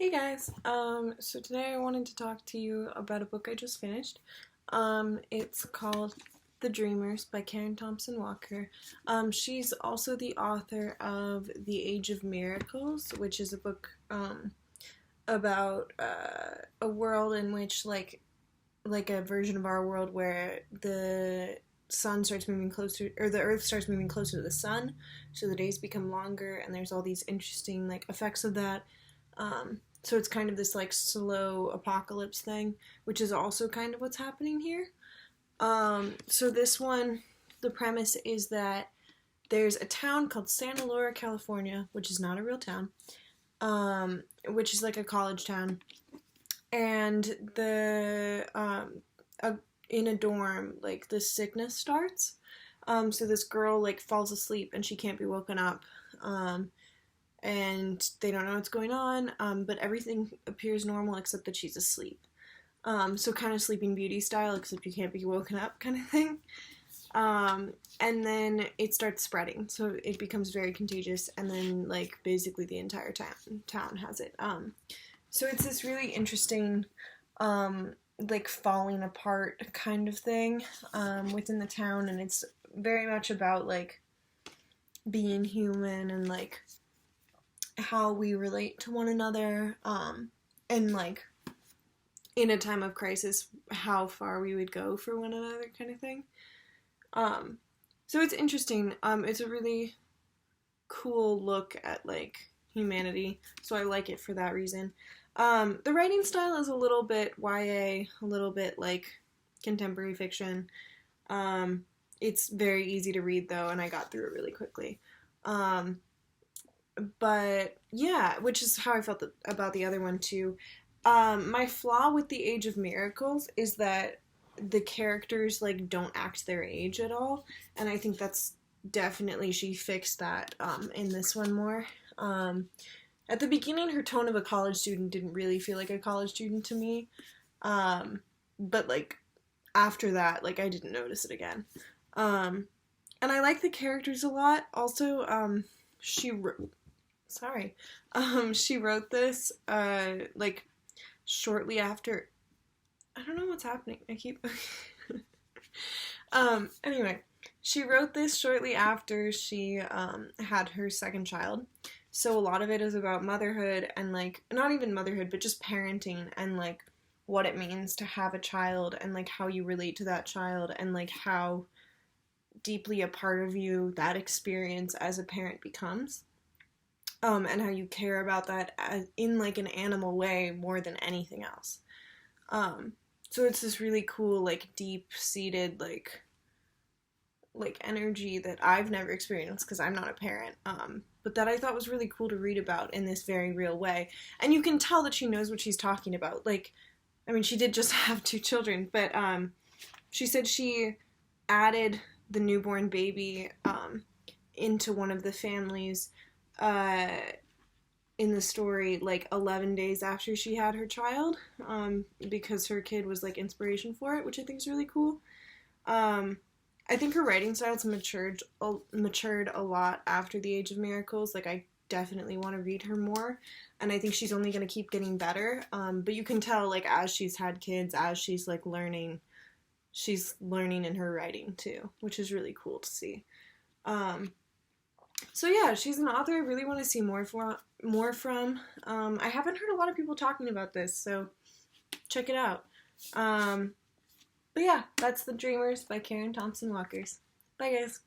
Hey guys, so today I wanted to talk to you about a book I just finished. It's called The Dreamers by Karen Thompson Walker. She's also the author of The Age of Miracles, which is a book about a world in which like a version of our world where the sun starts moving closer, or the earth starts moving closer to the sun, so the days become longer, and there's all these interesting like effects of that. So it's kind of this like slow apocalypse thing, which is also kind of what's happening here. So this one, the premise is that there's a town called Santa Laura, California, which is not a real town, which is like a college town, and in a dorm, like this sickness starts. So this girl like falls asleep and she can't be woken up. And they don't know what's going on, but everything appears normal except that she's asleep. So kind of Sleeping Beauty style, except you can't be woken up kind of thing. And then it starts spreading, so it becomes very contagious, and then like basically the entire town has it. So it's this really interesting, like falling apart kind of thing within the town, and it's very much about like being human and like how we relate to one another, and like in a time of crisis how far we would go for one another kind of thing. So it's interesting. It's a really cool look at like humanity, so I like it for that reason. The writing style is a little bit YA, a little bit like contemporary fiction. It's very easy to read though, and I got through it really quickly. But yeah, which is how I felt about the other one too. My flaw with The Age of Miracles is that the characters like don't act their age at all, and I think that's definitely she fixed that in this one more. At the beginning, her tone of a college student didn't really feel like a college student to me, but like after that, like I didn't notice it again. And I like the characters a lot. Also, she sorry. She wrote this, like, shortly after. I don't know what's happening. I keep. Anyway, she wrote this shortly after she, had her second child. So a lot of it is about motherhood and, like, not even motherhood, but just parenting and, like, what it means to have a child and, like, how you relate to that child and, like, how deeply a part of you that experience as a parent becomes. And how you care about that in like an animal way more than anything else. So it's this really cool, like deep-seated, like energy that I've never experienced because I'm not a parent. But that I thought was really cool to read about in this very real way. And you can tell that she knows what she's talking about. Like, I mean, she did just have two children, but she said she added the newborn baby into one of the families uh, in the story like 11 days after she had her child, because her kid was like inspiration for it, which I think is really cool. I think her writing style's matured a lot after The Age of Miracles. Like I definitely want to read her more, and I think she's only going to keep getting better. But you can tell like as she's had kids, as she's like learning, she's learning in her writing too, which is really cool to see. So yeah, she's an author I really want to see more from. I haven't heard a lot of people talking about this, so check it out. But yeah, that's The Dreamers by Karen Thompson Walkers. Bye guys.